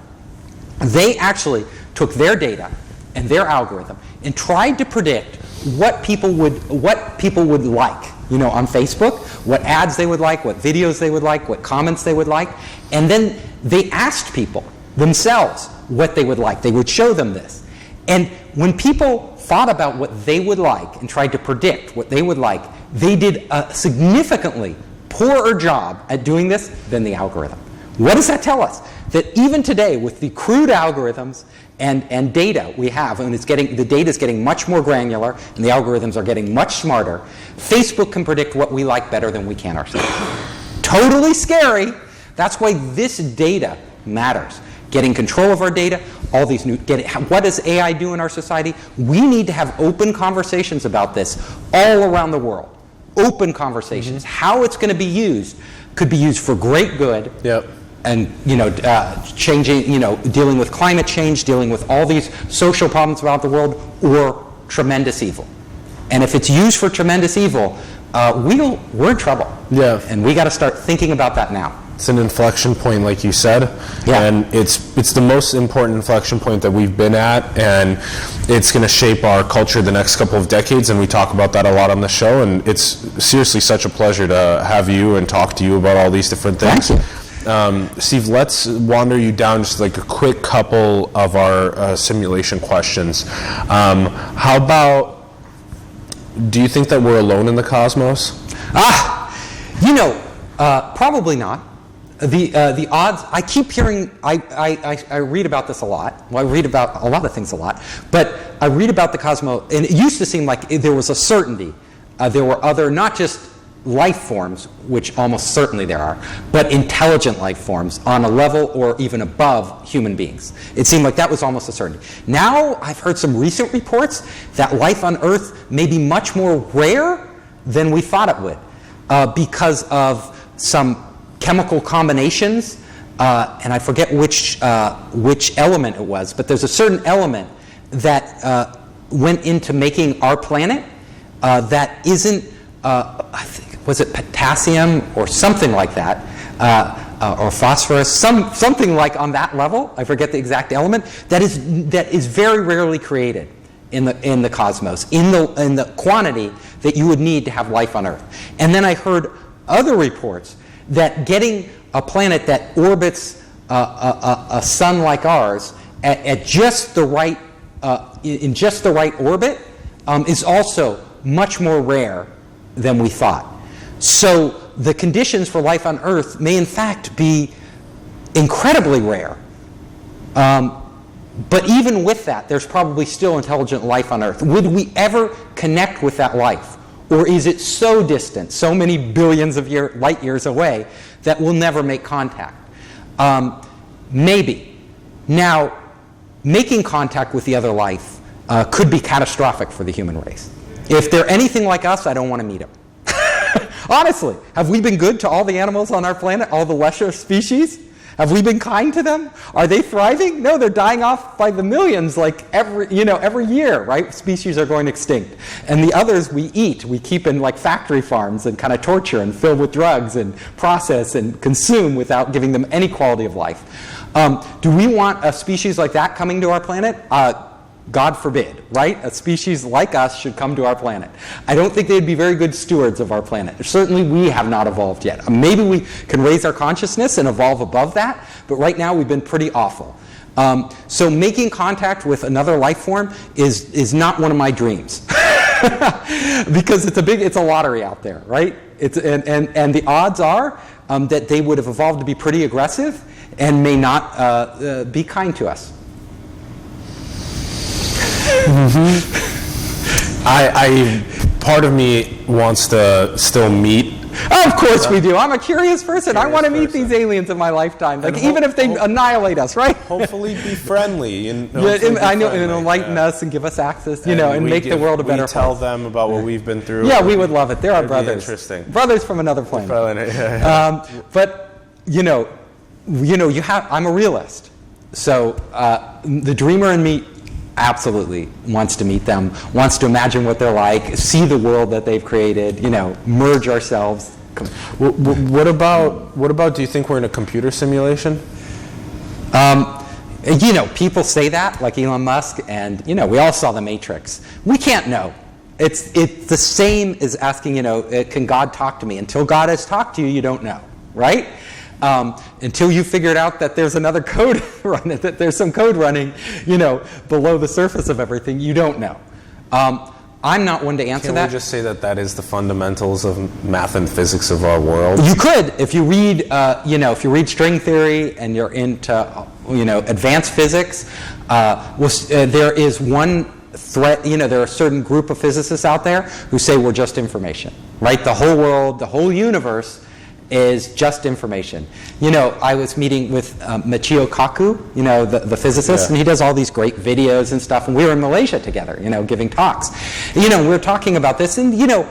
They actually took their data and their algorithm and tried to predict what people would like, on Facebook, what ads they would like, what videos they would like, what comments they would like, and then they asked people themselves what they would like. They would show them this. And when people thought about what they would like and tried to predict what they would like, they did a significantly poorer job at doing this than the algorithm. What does that tell us? That even today, with the crude algorithms and data we have, and the data is getting much more granular, and the algorithms are getting much smarter, Facebook can predict what we like better than we can ourselves. Totally scary. That's why this data matters. Getting control of our data, all these new, what does AI do in our society? We need to have open conversations about this all around the world. Open conversations. How it's going to be used could be used for great good. Yep. And changing, dealing with climate change, dealing with all these social problems around the world, or tremendous evil. And if it's used for tremendous evil, we're in trouble. Yeah. And we got to start thinking about that now. It's an inflection point, like you said, and it's the most important inflection point that we've been at, and it's going to shape our culture the next couple of decades, and we talk about that a lot on the show, and it's seriously such a pleasure to have you and talk to you about all these different things. Thank you. Steve, let's wander you down just like a quick couple of our simulation questions. How about, do you think that we're alone in the cosmos? Probably not. The odds, I keep hearing, I read about this a lot. Well, I read about a lot of things a lot, but I read about the cosmos, and it used to seem like there was a certainty. There were other, not just life forms, which almost certainly there are, but intelligent life forms on a level or even above human beings. It seemed like that was almost a certainty. Now, I've heard some recent reports that life on Earth may be much more rare than we thought it would, because of some chemical combinations, and I forget which element it was, but there's a certain element that went into making our planet that isn't, I think, was it potassium or something like that, or phosphorus, something like on that level. I forget the exact element that is very rarely created in the cosmos in the quantity that you would need to have life on Earth. And then I heard other reports that getting a planet that orbits a sun like ours at just the right in just the right orbit is also much more rare than we thought. So the conditions for life on Earth may in fact be incredibly rare. But even with that, there's probably still intelligent life on Earth. Would we ever connect with that life? Or is it so distant, so many billions of light years away, that we'll never make contact? Maybe. Now, making contact with the other life could be catastrophic for the human race. If they're anything like us, I don't want to meet them. Honestly, have we been good to all the animals on our planet, all the lesser species? Have we been kind to them? Are they thriving? No, they're dying off by the millions, like every year, right? Species are going extinct. And the others we eat. We keep in like factory farms and kind of torture and fill with drugs and process and consume without giving them any quality of life. Do we want a species like that coming to our planet? God forbid, right? A species like us should come to our planet. I don't think they'd be very good stewards of our planet. Certainly we have not evolved yet. Maybe we can raise our consciousness and evolve above that, but right now we've been pretty awful. So making contact with another life form is not one of my dreams. Because it's a lottery out there, right? And the odds are that they would have evolved to be pretty aggressive and may not be kind to us. Part of me wants to still meet. Of course we do. I'm a curious person. I want to meet these aliens in my lifetime. Like even if they annihilate us, right? Hopefully be friendly and enlighten us and give us access, and make the world a better place. We tell them about what we've been through. Yeah, we would love it. They're our brothers. Interesting. Brothers from another planet. But I'm a realist. So the dreamer in me absolutely wants to meet them, wants to imagine what they're like, see the world that they've created, merge ourselves. What about, do you think we're in a computer simulation? People say that, like Elon Musk, and, we all saw The Matrix. We can't know. It's the same as asking, can God talk to me? Until God has talked to you, you don't know, right? Until you figured out that there's another code running, that there's some code running, below the surface of everything, you don't know. I'm not one to answer that. Can we just say that is the fundamentals of math and physics of our world? You could, if you read, if you read string theory and you're into, advanced physics. There is one threat. There are a certain group of physicists out there who say we're just information, right? The whole world, the whole universe is just information. You know, I was meeting with Michio Kaku, you know, the physicist, and he does all these great videos and stuff, and we were in Malaysia together, you know, giving talks. You know, we were talking about this, and, you know,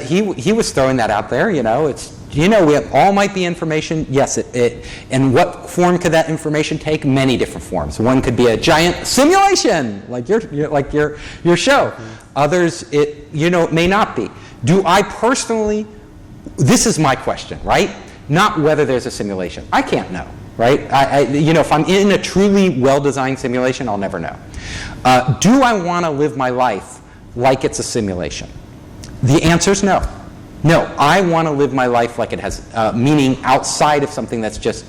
he was throwing that out there, you know, it's, you know, we all might be information, yes, and what form could that information take? Many different forms. One could be a giant simulation, like your show. Others, you know, it may not be. Do I personally, this is my question, right? Not whether there's a simulation. I can't know, right? You know, if I'm in a truly well-designed simulation, I'll never know. Do I want to live my life like it's a simulation? The answer is no. No, I want to live my life like it has meaning outside of something that's just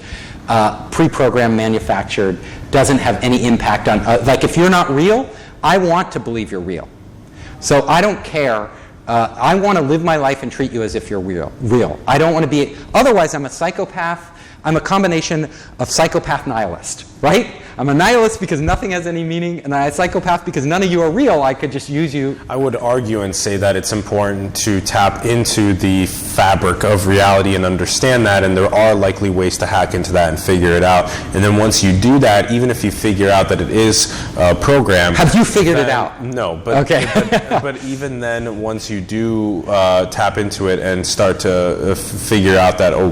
pre-programmed, manufactured, doesn't have any impact on, like if you're not real, I want to believe you're real. So I don't care. I want to live my life and treat you as if you're real. I don't want to be, otherwise I'm a psychopath. I'm a combination of psychopath nihilist, right? I'm a nihilist because nothing has any meaning, and I'm a psychopath because none of you are real. I could just use you. I would argue and say that it's important to tap into the fabric of reality and understand that, and there are likely ways to hack into that and figure it out. And then once you do that, even if you figure out that it is programmed. Have you figured it out? No, but, okay. but even then, once you do tap into it and start to figure out that, oh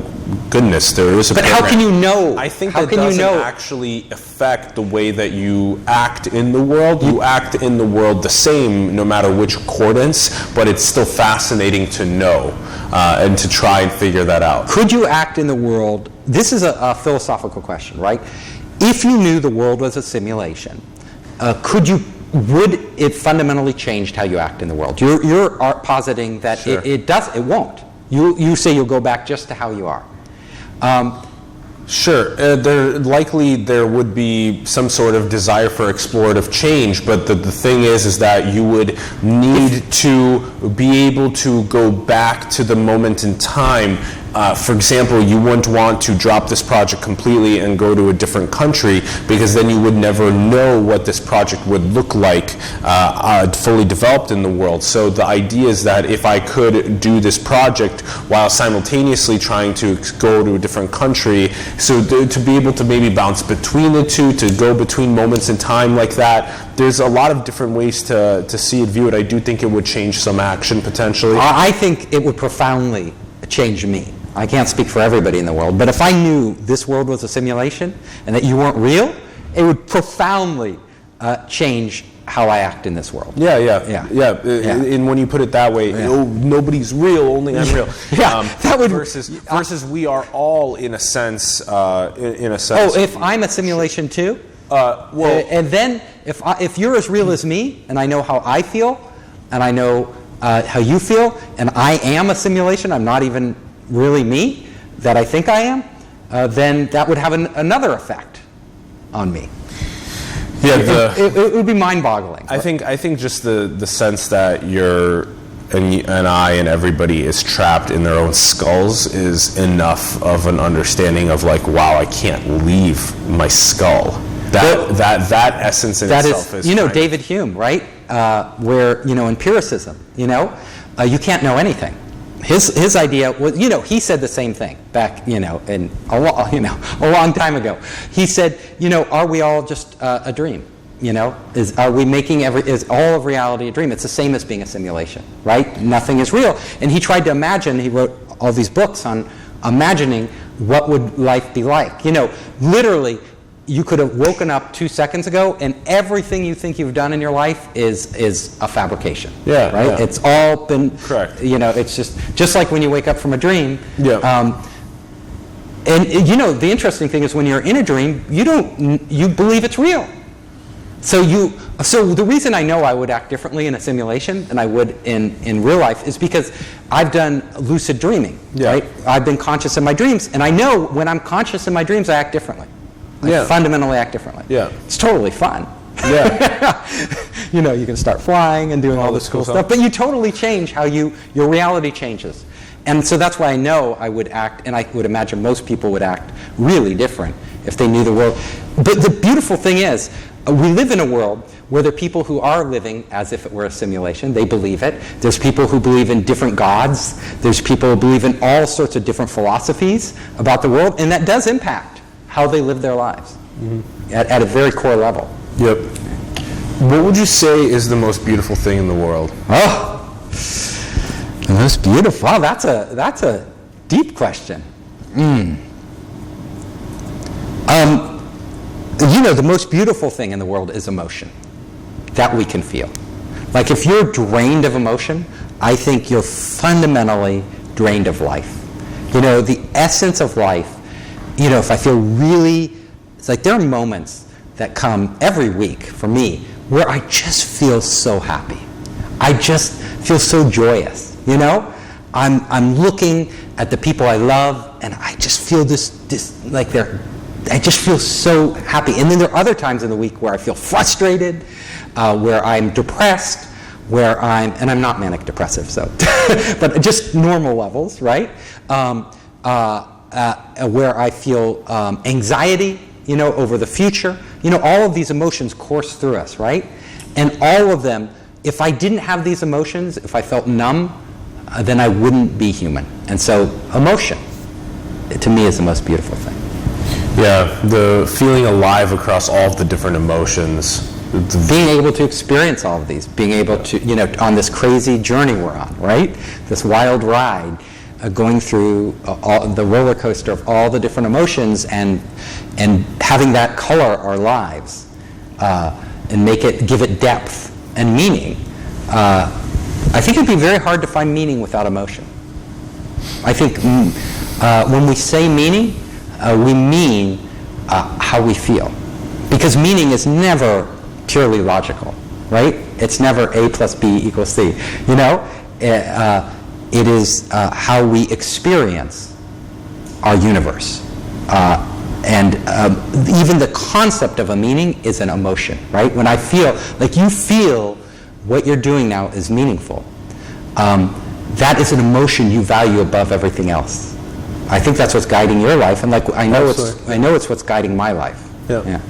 goodness, there is a But program. how can you know? I think how that can doesn't you know? actually affect the way that you act in the world. You act in the world the same no matter which accordance, but it's still fascinating to know and to try and figure that out. Could you act in the world? This is a philosophical question, right? If you knew the world was a simulation, would it fundamentally change how you act in the world? You're positing that Sure. it won't. You say you'll go back just to how you are. Sure, there would be some sort of desire for explorative change, but the thing is that you would need to be able to go back to the moment in time. For example, you wouldn't want to drop this project completely and go to a different country, because then you would never know what this project would look like fully developed in the world. So the idea is that if I could do this project while simultaneously trying to go to a different country, so to be able to maybe bounce between the two, to go between moments in time like that, there's a lot of different ways to see it, view it. I do think it would change some action potentially. I think it would profoundly change me. I can't speak for everybody in the world, but if I knew this world was a simulation and that you weren't real, it would profoundly change how I act in this world. Yeah. And when you put it that way, oh, nobody's real, only I'm real. That would versus we are all in a sense. Oh, if I'm a simulation too. And then if you're as real as me, and I know how I feel, and I know how you feel, and I am a simulation, I'm not even really me that I think I am, then that would have another effect on me. Yeah, it would be mind-boggling. I think just the sense that you're and I and everybody is trapped in their own skulls is enough of an understanding of like, wow, I can't leave my skull. That essence in itself is. You know, David Hume, right? Where in empiricism, you can't know anything. His idea was, he said the same thing back, in a long time ago. He said, are we all just a dream? Is all of reality a dream? It's the same as being a simulation, right? Nothing is real. And he tried to imagine. He wrote all these books on imagining what would life be like. Literally, you could have woken up 2 seconds ago, and everything you think you've done in your life is a fabrication. Yeah, right. Yeah. It's all been correct. It's just like when you wake up from a dream. Yeah. And the interesting thing is when you're in a dream, you believe it's real. So the reason I know I would act differently in a simulation than I would in real life is because I've done lucid dreaming. Yeah. Right. I've been conscious in my dreams, and I know when I'm conscious in my dreams, I act differently. I fundamentally act differently. Yeah. It's totally fun. Yeah. You can start flying and doing all this cool stuff, but you totally change how your reality changes. And so that's why I know I would act, and I would imagine most people would act really different if they knew the world. But the beautiful thing is, we live in a world where there are people who are living as if it were a simulation. They believe it. There's people who believe in different gods. There's people who believe in all sorts of different philosophies about the world, and that does impact how they live their lives at a very core level. Yep. What would you say is the most beautiful thing in the world? Oh, the most beautiful. Wow, that's a deep question. The most beautiful thing in the world is emotion that we can feel. Like if you're drained of emotion, I think you're fundamentally drained of life. The essence of life, if I feel really, it's like there are moments that come every week for me where I just feel so happy. I just feel so joyous, I'm looking at the people I love and I just feel this like I just feel so happy. And then there are other times in the week where I feel frustrated, where I'm depressed, and I'm not manic depressive, so, but just normal levels, right? Where I feel anxiety, over the future. All of these emotions course through us, right? And all of them, if I didn't have these emotions, if I felt numb, then I wouldn't be human. And so emotion, to me, is the most beautiful thing. Yeah, the feeling alive across all of the different emotions. Being able to experience all of these, being able to, on this crazy journey we're on, right? This wild ride, going through the roller coaster of all the different emotions and having that color our lives and give it depth and meaning. I think it'd be very hard to find meaning without emotion. I think when we say meaning, we mean how we feel. Because meaning is never purely logical, right? It's never A plus B equals C. It is how we experience our universe. And even the concept of a meaning is an emotion, right? When I feel, like you feel what you're doing now is meaningful, that is an emotion you value above everything else. I think that's what's guiding your life, and I know it's what's guiding my life. Yeah.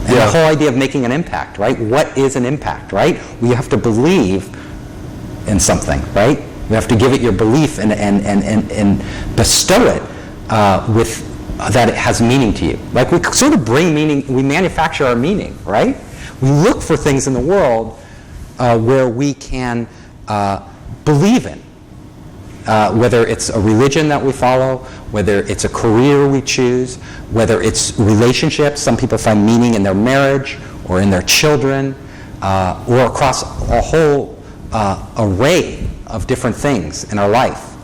And the whole idea of making an impact, right? What is an impact, right? We have to believe in something, right? You have to give it your belief and bestow it with that it has meaning to you. Like we sort of bring meaning, we manufacture our meaning, right? We look for things in the world where we can believe in. Whether it's a religion that we follow, whether it's a career we choose, whether it's relationships. Some people find meaning in their marriage or in their children, or across a whole array of different things in our life,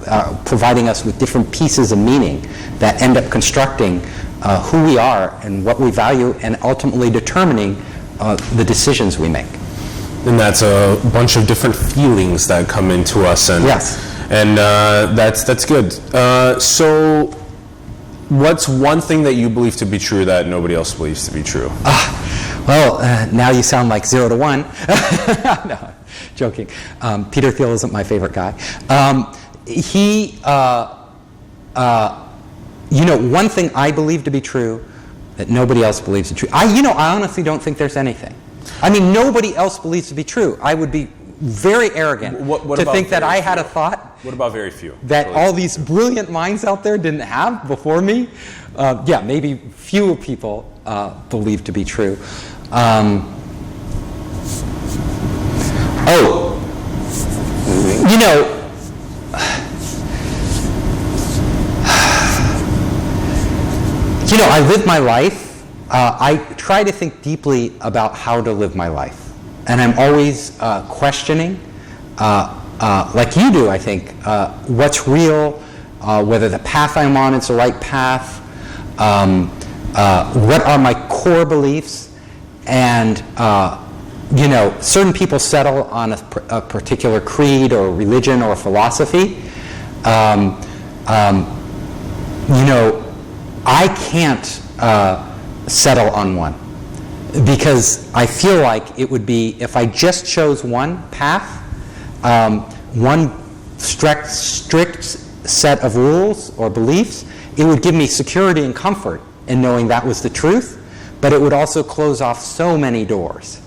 providing us with different pieces of meaning that end up constructing who we are and what we value, and ultimately determining the decisions we make. And that's a bunch of different feelings that come into us. And yes. And that's good. So what's one thing that you believe to be true that nobody else believes to be true? Now you sound like 0 to 1. No, joking. Peter Thiel isn't my favorite guy. One thing I believe to be true that nobody else believes to be true. I honestly don't think there's anything. I mean, nobody else believes to be true. I would be very arrogant to think that I had a thought. What about very few? That all these brilliant minds out there didn't have before me. Maybe few people believe to be true. I live my life. I try to think deeply about how to live my life. And I'm always questioning, like you do, I think, what's real, whether the path I'm on is the right path, what are my core beliefs, and certain people settle on a particular creed or religion or philosophy. I can't settle on one. Because I feel like it would be, if I just chose one path, one strict set of rules or beliefs, it would give me security and comfort in knowing that was the truth, but it would also close off so many doors.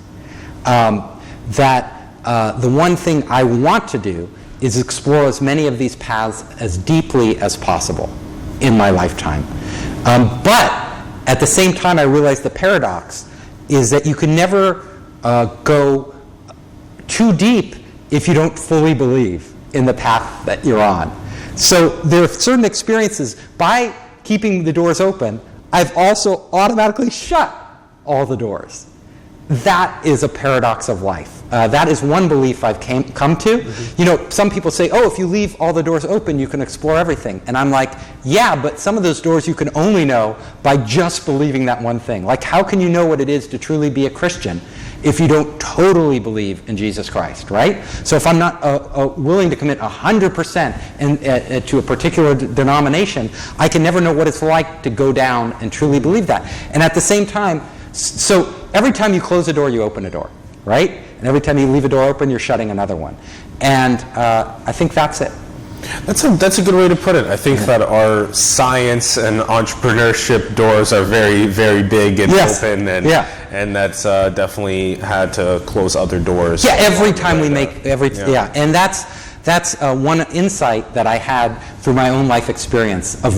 the one thing I want to do is explore as many of these paths as deeply as possible in my lifetime. But at the same time, I realize the paradox is that you can never go too deep if you don't fully believe in the path that you're on. So there are certain experiences, by keeping the doors open, I've also automatically shut all the doors. That is a paradox of life. That is one belief I've come to. Mm-hmm. You know, some people say, oh, if you leave all the doors open, you can explore everything. And I'm like, yeah, but some of those doors you can only know by just believing that one thing. Like, how can you know what it is to truly be a Christian if you don't totally believe in Jesus Christ, right? So if I'm not willing to commit 100% to a particular denomination, I can never know what it's like to go down and truly believe that. And at the same time, so every time you close a door, you open a door, right? And every time you leave a door open, you're shutting another one. And I think that's it. That's a good way to put it. I think that our science and entrepreneurship doors are very, very big and open, and that's definitely had to close other doors. Yeah, every time we make and that's one insight that I had through my own life experience of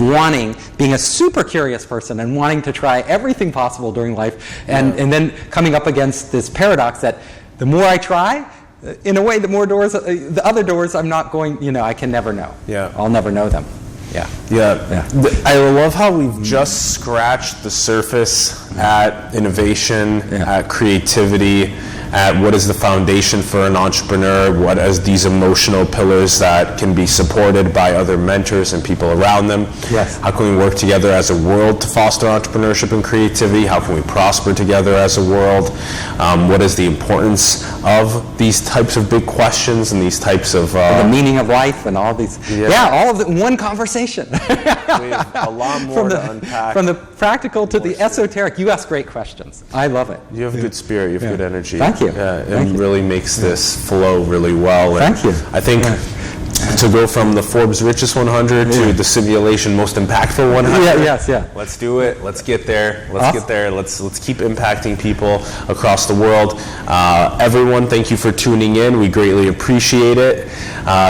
being a super curious person and wanting to try everything possible during life, and then coming up against this paradox that the more I try, in a way, the more doors, the other doors, I'm not going, I can never know. Yeah. I'll never know them. Yeah. I love how we've just scratched the surface at innovation, at creativity, at what is the foundation for an entrepreneur, what is these emotional pillars that can be supported by other mentors and people around them. Yes. How can we work together as a world to foster entrepreneurship and creativity? How can we prosper together as a world? What is the importance of these types of big questions and these types of... the meaning of life and all these... all of it in one conversation. We have a lot more to unpack. From the practical to the esoteric, you ask great questions. I love it. You have a good spirit. You have good energy. Thank you. Yeah, it really makes this flow really well. And thank you. I think to go from the Forbes Richest 100 to the Simulation Most Impactful 100. Let's do it. Let's get there. Let's keep impacting people across the world. Everyone, thank you for tuning in. We greatly appreciate it.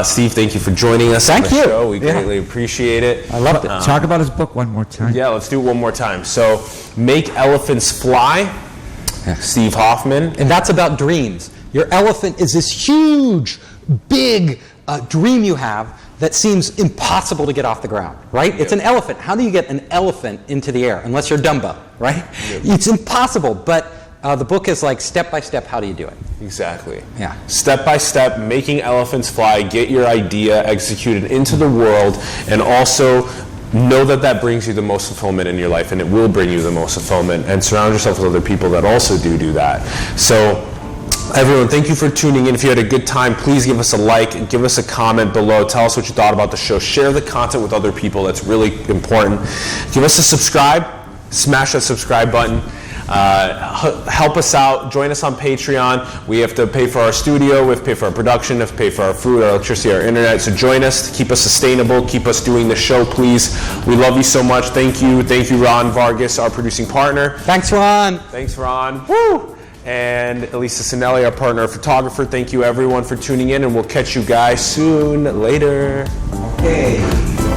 Steve, thank you for joining us on the show. We greatly appreciate it. I loved it. Talk about his book one more time. Yeah, let's do it one more time. So, Make Elephants Fly. Steve Hoffman. And that's about dreams. Your elephant is this huge, big dream you have that seems impossible to get off the ground, right? It's an elephant. How do you get an elephant into the air? Unless you're Dumbo, right? It's impossible, but the book is like step by step, how do you do it? Exactly. Yeah. Step by step, making elephants fly, get your idea executed into the world, and also know that brings you the most fulfillment in your life, and it will bring you the most fulfillment, and surround yourself with other people that also do that. So everyone, thank you for tuning in. If you had a good time, please give us a like, give us a comment below, tell us what you thought about the show, share the content with other people. That's really important. Give us a subscribe, smash that subscribe button. Help us out. Join us on Patreon. We have to pay for our studio, we have to pay for our production, we have to pay for our food, our electricity, our internet. So join us to keep us sustainable, keep us doing the show, please. We love you so much. Thank you, Ron Vargas, our producing partner. Thanks, Ron. Woo! And Elisa Sinelli, our partner photographer. Thank you everyone for tuning in, and we'll catch you guys soon. Later. Okay.